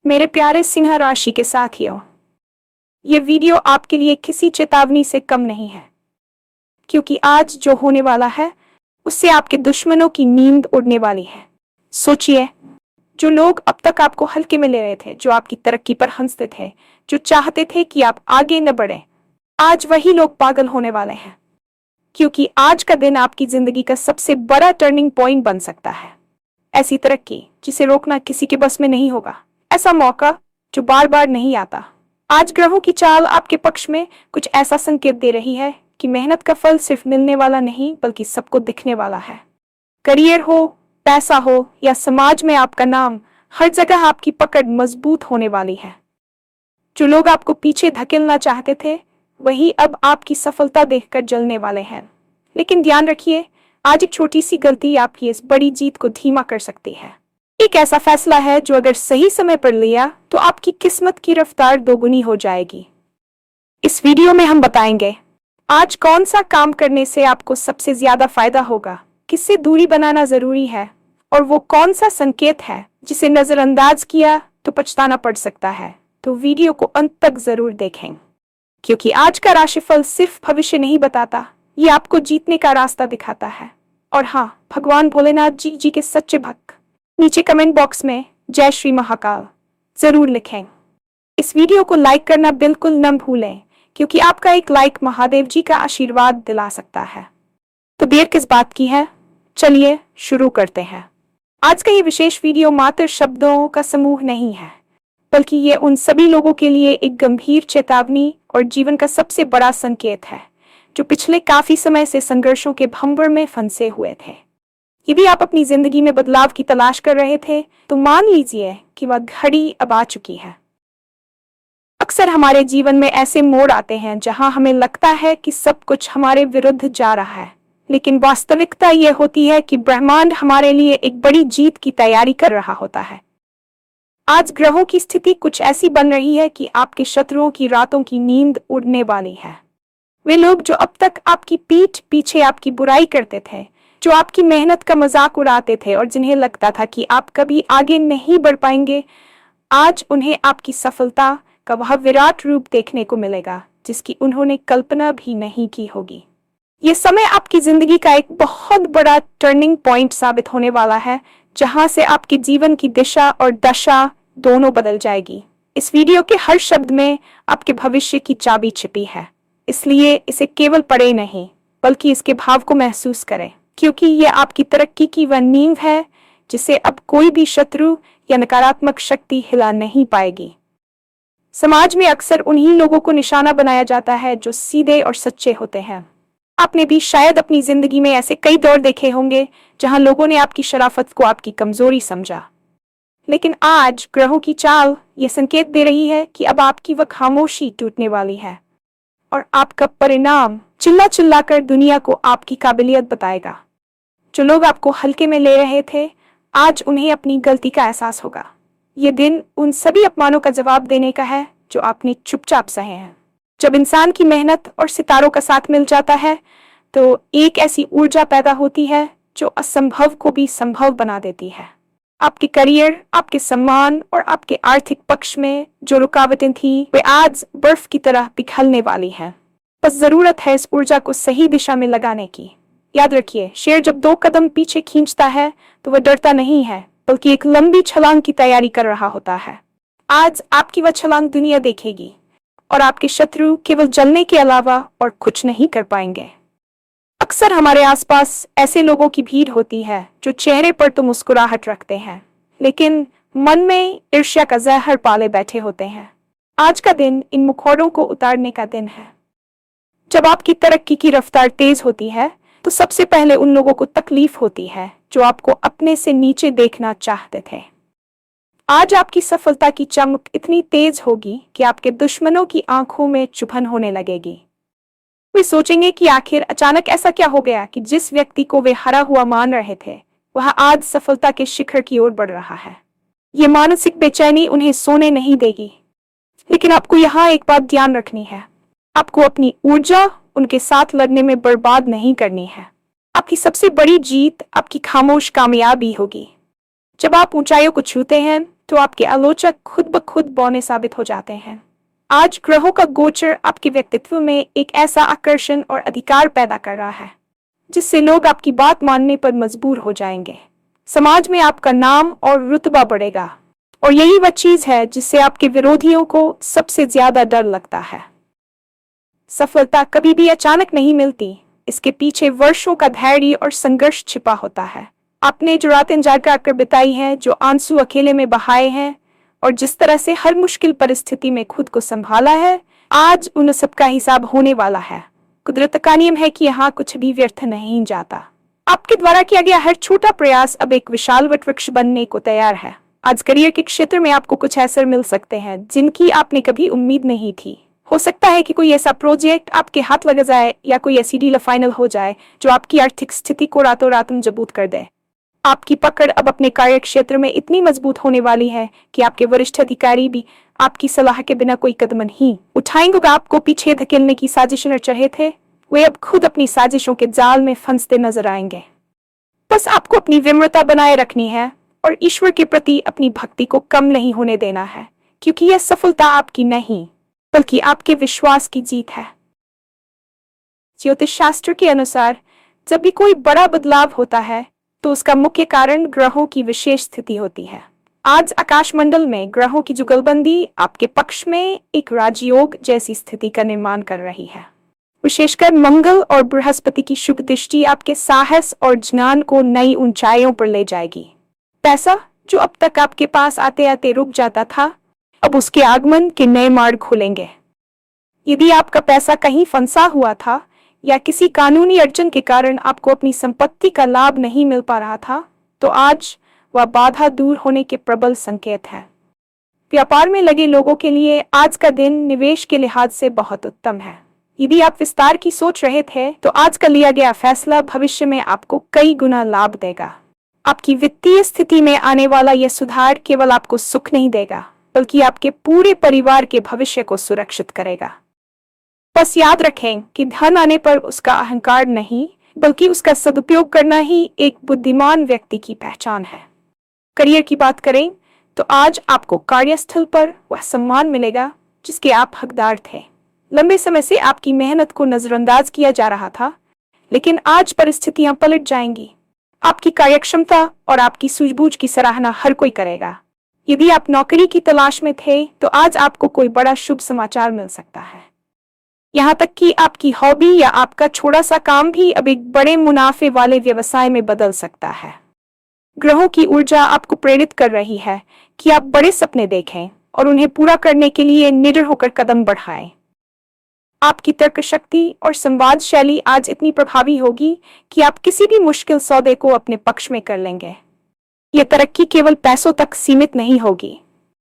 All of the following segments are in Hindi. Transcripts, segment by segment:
मेरे प्यारे सिंह राशि के साथियों, ये वीडियो आपके लिए किसी चेतावनी से कम नहीं है, क्योंकि आज जो होने वाला है उससे आपके दुश्मनों की नींद उड़ने वाली है। सोचिए, जो लोग अब तक आपको हल्के में ले रहे थे, जो आपकी तरक्की पर हंसते थे, जो चाहते थे कि आप आगे न बढ़े, आज वही लोग पागल होने वाले हैं, क्योंकि आज का दिन आपकी जिंदगी का सबसे बड़ा टर्निंग पॉइंट बन सकता है। ऐसी तरक्की जिसे रोकना किसी के बस में नहीं होगा, ऐसा मौका जो बार बार नहीं आता। आज ग्रहों की चाल आपके पक्ष में कुछ ऐसा संकेत दे रही है कि मेहनत का फल सिर्फ मिलने वाला नहीं बल्कि सबको दिखने वाला है। करियर हो, पैसा हो या समाज में आपका नाम, हर जगह आपकी पकड़ मजबूत होने वाली है। जो लोग आपको पीछे धकेलना चाहते थे वही अब आपकी सफलता देखकर जलने वाले हैं। लेकिन ध्यान रखिए, आज एक छोटी सी गलती आपकी इस बड़ी जीत को धीमा कर सकती है। एक ऐसा फैसला है जो अगर सही समय पर लिया तो आपकी किस्मत की रफ्तार दोगुनी हो जाएगी। इस वीडियो में हम बताएंगे आज कौन सा काम करने से आपको सबसे ज्यादा फायदा होगा, किससे दूरी बनाना जरूरी है और वो कौन सा संकेत है जिसे नजरअंदाज किया तो पछताना पड़ सकता है। तो वीडियो को अंत तक जरूर देखें, क्योंकि आज का राशिफल सिर्फ भविष्य नहीं बताता, ये आपको जीतने का रास्ता दिखाता है। और हाँ, भगवान भोलेनाथ जी के सच्चे भक्त नीचे कमेंट बॉक्स में जय श्री महाकाल जरूर लिखें। इस वीडियो को लाइक करना बिल्कुल न भूलें, क्योंकि आपका एक लाइक महादेव जी का आशीर्वाद दिला सकता है। तो देर किस बात की है, चलिए शुरू करते हैं। आज का ये विशेष वीडियो मात्र शब्दों का समूह नहीं है, बल्कि ये उन सभी लोगों के लिए एक गंभीर चेतावनी और जीवन का सबसे बड़ा संकेत है जो पिछले काफी समय से संघर्षों के भंवर में फंसे हुए थे। यदि आप अपनी जिंदगी में बदलाव की तलाश कर रहे थे तो मान लीजिए कि वह घड़ी अब आ चुकी है। अक्सर हमारे जीवन में ऐसे मोड़ आते हैं जहां हमें लगता है कि सब कुछ हमारे विरुद्ध जा रहा है, लेकिन वास्तविकता यह होती है कि ब्रह्मांड हमारे लिए एक बड़ी जीत की तैयारी कर रहा होता है। आज ग्रहों की स्थिति कुछ ऐसी बन रही है कि आपके शत्रुओं की रातों की नींद उड़ने वाली है। वे लोग जो अब तक आपकी पीठ पीछे आपकी बुराई करते थे, जो आपकी मेहनत का मजाक उड़ाते थे और जिन्हें लगता था कि आप कभी आगे नहीं बढ़ पाएंगे, आज उन्हें आपकी सफलता का वह विराट रूप देखने को मिलेगा जिसकी उन्होंने कल्पना भी नहीं की होगी। ये समय आपकी जिंदगी का एक बहुत बड़ा टर्निंग पॉइंट साबित होने वाला है, जहां से आपके जीवन की दिशा और दशा दोनों बदल जाएगी। इस वीडियो के हर शब्द में आपके भविष्य की चाबी छिपी है, इसलिए इसे केवल पढ़े नहीं बल्कि इसके भाव को महसूस करें, क्योंकि यह आपकी तरक्की की वह नींव है जिसे अब कोई भी शत्रु या नकारात्मक शक्ति हिला नहीं पाएगी। समाज में अक्सर उन्हीं लोगों को निशाना बनाया जाता है जो सीधे और सच्चे होते हैं। आपने भी शायद अपनी जिंदगी में ऐसे कई दौर देखे होंगे जहां लोगों ने आपकी शराफत को आपकी कमजोरी समझा, लेकिन आज ग्रहों की चाल ये संकेत दे रही है कि अब आपकी वह खामोशी टूटने वाली है और आपका परिणाम चिल्ला चिल्ला कर दुनिया को आपकी काबिलियत बताएगा। जो लोग आपको हल्के में ले रहे थे, आज उन्हें अपनी गलती का एहसास होगा। ये दिन उन सभी अपमानों का जवाब देने का है जो आपने चुपचाप सहे हैं। जब इंसान की मेहनत और सितारों का साथ मिल जाता है तो एक ऐसी ऊर्जा पैदा होती है जो असंभव को भी संभव बना देती है। आपके करियर, आपके सम्मान और आपके आर्थिक पक्ष में जो रुकावटें थी वे आज बर्फ की तरह पिघलने वाली हैं। बस जरूरत है इस ऊर्जा को सही दिशा में लगाने की। याद रखिए, शेर जब 2 कदम पीछे खींचता है तो वह डरता नहीं है बल्कि एक लंबी छलांग की तैयारी कर रहा होता है। आज आपकी वह छलांग दुनिया देखेगी और आपके शत्रु केवल जलने के अलावा और कुछ नहीं कर पाएंगे। अक्सर हमारे आसपास ऐसे लोगों की भीड़ होती है जो चेहरे पर तो मुस्कुराहट रखते हैं, लेकिन मन में ईर्ष्या का जहर पाले बैठे होते हैं। आज का दिन इन मुखौरों को उतारने का दिन है। जब आपकी तरक्की की रफ्तार तेज होती है तो सबसे पहले उन लोगों को तकलीफ होती है जो आपको अपने से नीचे देखना चाहते थे। आज आपकी सफलता की चमक इतनी तेज होगी कि आपके दुश्मनों की आंखों में चुभन होने लगेगी। वे सोचेंगे कि आखिर अचानक ऐसा क्या हो गया कि जिस व्यक्ति को वे हरा हुआ मान रहे थे वह आज सफलता के शिखर की ओर बढ़ रहा है। ये मानसिक बेचैनी उन्हें सोने नहीं देगी, लेकिन आपको यहाँ एक बात ध्यान रखनी है, आपको अपनी ऊर्जा उनके साथ लड़ने में बर्बाद नहीं करनी है। आपकी सबसे बड़ी जीत आपकी खामोश कामयाबी होगी। जब आप ऊंचाइयों को छूते हैं तो आपके आलोचक खुद ब खुद बौने साबित हो जाते हैं। आज ग्रहों का गोचर आपके व्यक्तित्व में एक ऐसा आकर्षण और अधिकार पैदा कर रहा है जिससे लोग आपकी बात मानने पर मजबूर हो जाएंगे। समाज में आपका नाम और रुतबा बढ़ेगा और यही वह चीज है जिससे आपके विरोधियों को सबसे ज्यादा डर लगता है। सफलता कभी भी अचानक नहीं मिलती, इसके पीछे वर्षों का धैर्य और संघर्ष छिपा होता है। आपने जो रातें जाकर आकर बिताई हैं, जो आंसू अकेले में बहाए हैं और जिस तरह से हर मुश्किल परिस्थिति में खुद को संभाला है, आज उन सब का हिसाब होने वाला है। कुदरत का नियम है कि यहाँ कुछ भी व्यर्थ नहीं जाता। आपके द्वारा किया गया हर छोटा प्रयास अब एक विशाल वटवृक्ष बनने को तैयार है। आज करियर के क्षेत्र में आपको कुछ अवसर मिल सकते हैं जिनकी आपने कभी उम्मीद नहीं थी। हो सकता है कि कोई ऐसा प्रोजेक्ट आपके हाथ लग जाए या कोई ऐसी डील फाइनल हो जाए जो आपकी आर्थिक स्थिति को रातों रात मजबूत कर दे। आपकी पकड़ अब अपने कार्य क्षेत्र में इतनी मजबूत होने वाली है कि आपके वरिष्ठ अधिकारी भी आपकी सलाह के बिना कोई कदम नहीं उठाएंगे। आपको पीछे धकेलने की साजिश रच रहे थे, वे अब खुद अपनी साजिशों के जाल में फंसते नजर आएंगे। बस आपको अपनी विनम्रता बनाए रखनी है और ईश्वर के प्रति अपनी भक्ति को कम नहीं होने देना है, क्योंकि यह सफलता आपकी नहीं बल्कि आपके विश्वास की जीत है। ज्योतिष शास्त्र के अनुसार जब भी कोई बड़ा बदलाव होता है तो उसका मुख्य कारण ग्रहों की विशेष स्थिति होती है। आज आकाशमंडल में ग्रहों की जुगलबंदी आपके पक्ष में एक राजयोग जैसी स्थिति का निर्माण कर रही है। विशेषकर मंगल और बृहस्पति की शुभ दृष्टि आपके साहस और ज्ञान को नई ऊंचाइयों पर ले जाएगी। पैसा जो अब तक आपके पास आते आते रुक जाता था, अब उसके आगमन के नए मार्ग खुलेंगे। यदि आपका पैसा कहीं फंसा हुआ था या किसी कानूनी अड़चन के कारण आपको अपनी संपत्ति का लाभ नहीं मिल पा रहा था, तो आज वह बाधा दूर होने के प्रबल संकेत है। व्यापार में लगे लोगों के लिए आज का दिन निवेश के लिहाज से बहुत उत्तम है। यदि आप विस्तार की सोच रहे थे तो आज का लिया गया फैसला भविष्य में आपको कई गुना लाभ देगा। आपकी वित्तीय स्थिति में आने वाला यह सुधार केवल आपको सुख नहीं देगा बल्कि आपके पूरे परिवार के भविष्य को सुरक्षित करेगा। बस याद रखें कि धन आने पर उसका अहंकार नहीं बल्कि उसका सदुपयोग करना ही एक बुद्धिमान व्यक्ति की पहचान है। करियर की बात करें तो आज आपको कार्यस्थल पर वह सम्मान मिलेगा जिसके आप हकदार थे। लंबे समय से आपकी मेहनत को नजरअंदाज किया जा रहा था, लेकिन आज परिस्थितियां पलट जाएंगी। आपकी कार्यक्षमता और आपकी सूझबूझ की सराहना हर कोई करेगा। यदि आप नौकरी की तलाश में थे तो आज आपको कोई बड़ा शुभ समाचार मिल सकता है। यहाँ तक कि आपकी हॉबी या आपका छोटा सा काम भी अब एक बड़े मुनाफे वाले व्यवसाय में बदल सकता है। ग्रहों की ऊर्जा आपको प्रेरित कर रही है कि आप बड़े सपने देखें और उन्हें पूरा करने के लिए निडर होकर कदम बढ़ाएं। आपकी तर्क शक्ति और संवाद शैली आज इतनी प्रभावी होगी कि आप किसी भी मुश्किल सौदे को अपने पक्ष में कर लेंगे। यह तरक्की केवल पैसों तक सीमित नहीं होगी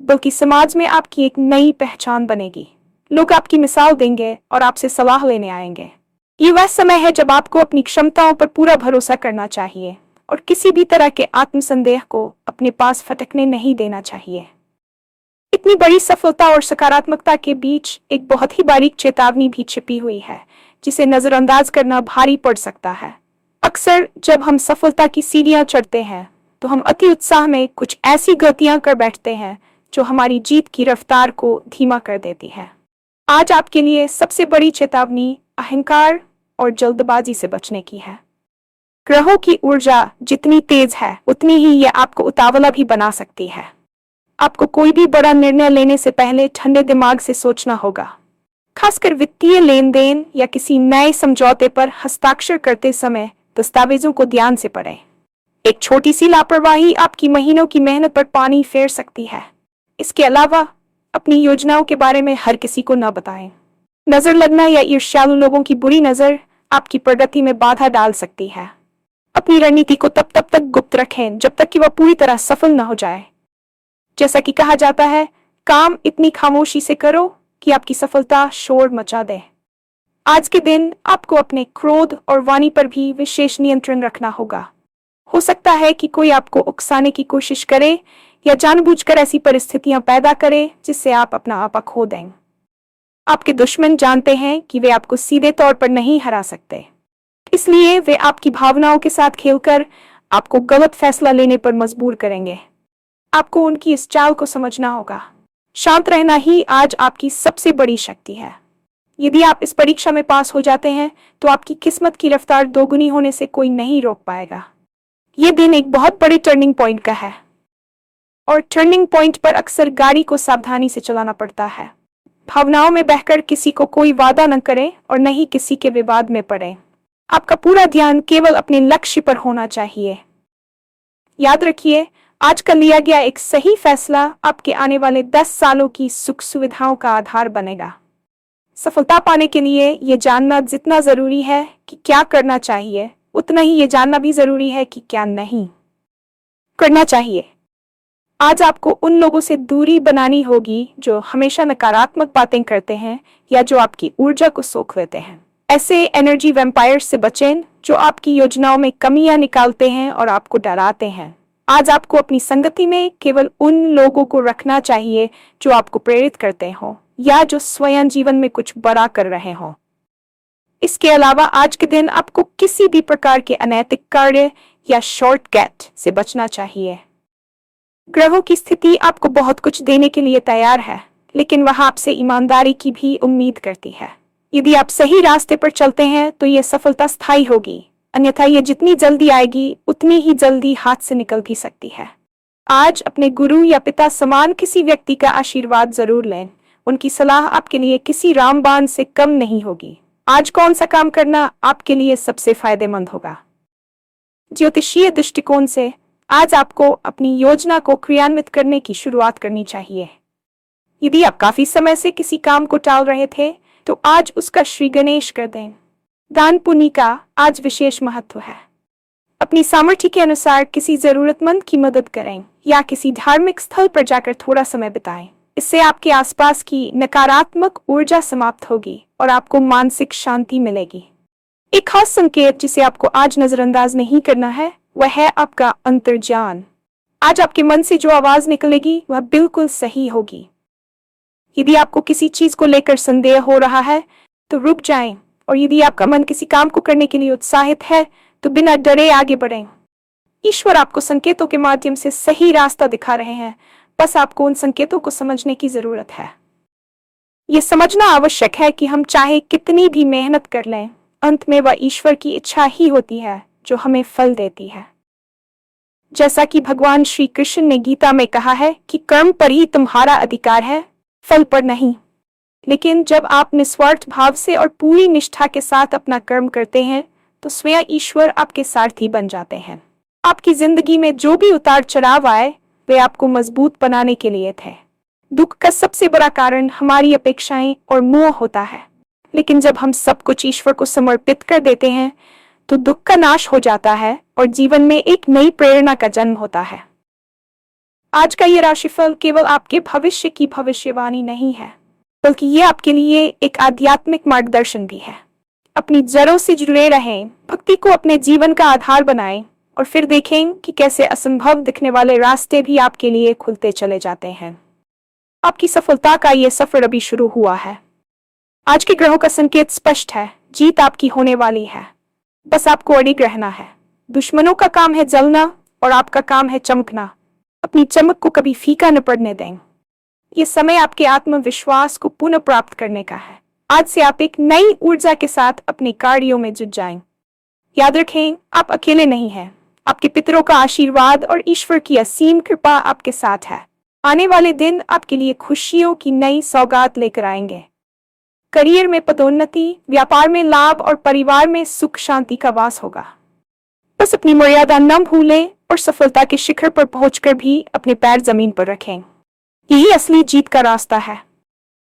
बल्कि समाज में आपकी एक नई पहचान बनेगी। लोग आपकी मिसाल देंगे और आपसे सलाह लेने आएंगे। ये वह समय है जब आपको अपनी क्षमताओं पर पूरा भरोसा करना चाहिए और किसी भी तरह के आत्मसंदेह को अपने पास फटकने नहीं देना चाहिए। इतनी बड़ी सफलता और सकारात्मकता के बीच एक बहुत ही बारीक चेतावनी भी छिपी हुई है जिसे नजरअंदाज करना भारी पड़ सकता है। अक्सर जब हम सफलता की सीढ़ियां चढ़ते हैं तो हम अति उत्साह में कुछ ऐसी गलतियां कर बैठते हैं जो हमारी जीत की रफ्तार को धीमा कर देती है। आज आपके लिए सबसे बड़ी चेतावनी अहंकार और जल्दबाजी से बचने की है। ग्रहों की ऊर्जा जितनी तेज है उतनी ही यह आपको उतावला भी बना सकती है। आपको कोई भी बड़ा निर्णय लेने से पहले ठंडे दिमाग से सोचना होगा, खासकर वित्तीय लेन देन या किसी नए समझौते पर हस्ताक्षर करते समय दस्तावेजों को ध्यान से पढ़ें। एक छोटी सी लापरवाही आपकी महीनों की मेहनत पर पानी फेर सकती है। इसके अलावा अपनी योजनाओं के बारे में हर किसी को न बताएं। नजर लगना या ईर्ष्यालु लोगों की बुरी नजर आपकी प्रगति में बाधा डाल सकती है। अपनी रणनीति को तब तक गुप्त रखें जब तक कि वह पूरी तरह सफल न हो जाए। जैसा कि कहा जाता है, काम इतनी खामोशी से करो कि आपकी सफलता शोर मचा दे। आज के दिन आपको अपने क्रोध और वाणी पर भी विशेष नियंत्रण रखना होगा। हो सकता है कि कोई आपको उकसाने की कोशिश करे या जानबूझकर ऐसी परिस्थितियां पैदा करे जिससे आप अपना आपा खो दें। आपके दुश्मन जानते हैं कि वे आपको सीधे तौर पर नहीं हरा सकते, इसलिए वे आपकी भावनाओं के साथ खेलकर आपको गलत फैसला लेने पर मजबूर करेंगे। आपको उनकी इस चाल को समझना होगा। शांत रहना ही आज आपकी सबसे बड़ी शक्ति है। यदि आप इस परीक्षा में पास हो जाते हैं तो आपकी किस्मत की रफ्तार दोगुनी होने से कोई नहीं रोक पाएगा। यह दिन एक बहुत बड़े टर्निंग पॉइंट का है और टर्निंग पॉइंट पर अक्सर गाड़ी को सावधानी से चलाना पड़ता है। भावनाओं में बहकर किसी को कोई वादा न करें और न ही किसी के विवाद में पड़े। आपका पूरा ध्यान केवल अपने लक्ष्य पर होना चाहिए। याद रखिए, आज का लिया गया एक सही फैसला आपके आने वाले 10 सालों की सुख सुविधाओं का आधार बनेगा। सफलता पाने के लिए ये जानना जितना जरूरी है कि क्या करना चाहिए, उतना ही ये जानना भी जरूरी है कि क्या नहीं करना चाहिए। आज आपको उन लोगों से दूरी बनानी होगी जो हमेशा नकारात्मक बातें करते हैं या जो आपकी ऊर्जा को सोख लेते हैं। ऐसे एनर्जी वैम्पायर्स से बचें जो आपकी योजनाओं में कमियां निकालते हैं और आपको डराते हैं। आज आपको अपनी संगति में केवल उन लोगों को रखना चाहिए जो आपको प्रेरित करते हो या जो स्वयं जीवन में कुछ बड़ा कर रहे हो। इसके अलावा आज के दिन आपको किसी भी प्रकार के अनैतिक कार्य या शॉर्टकट से बचना चाहिए। ग्रहों की स्थिति आपको बहुत कुछ देने के लिए तैयार है, लेकिन वह आपसे ईमानदारी की भी उम्मीद करती है। यदि आप सही रास्ते पर चलते हैं तो यह सफलता स्थायी होगी, अन्यथा यह जितनी जल्दी आएगी उतनी ही जल्दी हाथ से निकल भी सकती है। आज अपने गुरु या पिता समान किसी व्यक्ति का आशीर्वाद जरूर लें। उनकी सलाह आपके लिए किसी रामबाण से कम नहीं होगी। आज कौन सा काम करना आपके लिए सबसे फायदेमंद होगा? ज्योतिषीय दृष्टिकोण से आज आपको अपनी योजना को क्रियान्वित करने की शुरुआत करनी चाहिए। यदि आप काफी समय से किसी काम को टाल रहे थे तो आज उसका श्री गणेश कर दें। दान पुण्य का आज विशेष महत्व है। अपनी सामर्थ्य के अनुसार किसी जरूरतमंद की मदद करें या किसी धार्मिक स्थल पर जाकर थोड़ा समय बिताएं। इससे आपके आसपास की नकारात्मक ऊर्जा समाप्त होगी और आपको मानसिक शांति मिलेगी। एक खास संकेत जिसे आपको आज नजरअंदाज नहीं करना है वह है आपका अंतर्ज्ञान। आज आपके मन से जो आवाज निकलेगी वह बिल्कुल सही होगी। यदि आपको किसी चीज को लेकर संदेह हो रहा है तो रुक जाएं, और यदि आपका मन किसी काम को करने के लिए उत्साहित है तो बिना डरे आगे बढ़ें। ईश्वर आपको संकेतों के माध्यम से सही रास्ता दिखा रहे हैं, बस आपको उन संकेतों को समझने की जरूरत है। यह समझना आवश्यक है कि हम चाहे कितनी भी मेहनत कर लें, अंत में वह ईश्वर की इच्छा ही होती है जो हमें फल देती है। जैसा कि भगवान श्री कृष्ण ने गीता में कहा है कि कर्म पर ही तुम्हारा अधिकार है, फल पर नहीं। लेकिन जब आप निस्वार्थ भाव से और पूरी निष्ठा के साथ अपना कर्म करते हैं तो स्वयं ईश्वर आपके सारथी बन जाते हैं। आपकी जिंदगी में जो भी उतार चढ़ाव आए वे आपको मजबूत बनाने के लिए थे। दुख का सबसे बड़ा कारण हमारी अपेक्षाएं और मोह होता है, लेकिन जब हम सब कुछ ईश्वर को समर्पित कर देते हैं तो दुख का नाश हो जाता है और जीवन में एक नई प्रेरणा का जन्म होता है। आज का ये राशिफल केवल आपके भविष्य की भविष्यवाणी नहीं है, बल्कि ये आपके लिए एक आध्यात्मिक मार्गदर्शन भी है। अपनी जड़ों से जुड़े रहें, भक्ति को अपने जीवन का आधार बनाएं और फिर देखें कि कैसे असंभव दिखने वाले रास्ते भी आपके लिए खुलते चले जाते हैं। आपकी सफलता का ये सफर अभी शुरू हुआ है। आज के ग्रहों का संकेत स्पष्ट है, जीत आपकी होने वाली है। बस आपको अड़िग रहना है। दुश्मनों का काम है जलना और आपका काम है चमकना। अपनी चमक को कभी फीका न पड़ने दें। ये समय आपके आत्मविश्वास को पुनः प्राप्त करने का है। आज से आप एक नई ऊर्जा के साथ अपने कार्यों में जुट जाएं। याद रखें, आप अकेले नहीं हैं। आपके पितरों का आशीर्वाद और ईश्वर की असीम कृपा आपके साथ है। आने वाले दिन आपके लिए खुशियों की नई सौगात लेकर आएंगे। करियर में पदोन्नति, व्यापार में लाभ और परिवार में सुख शांति का वास होगा। बस अपनी मर्यादा न भूलें और सफलता के शिखर पर पहुंचकर भी अपने पैर जमीन पर रखें। यही असली जीत का रास्ता है।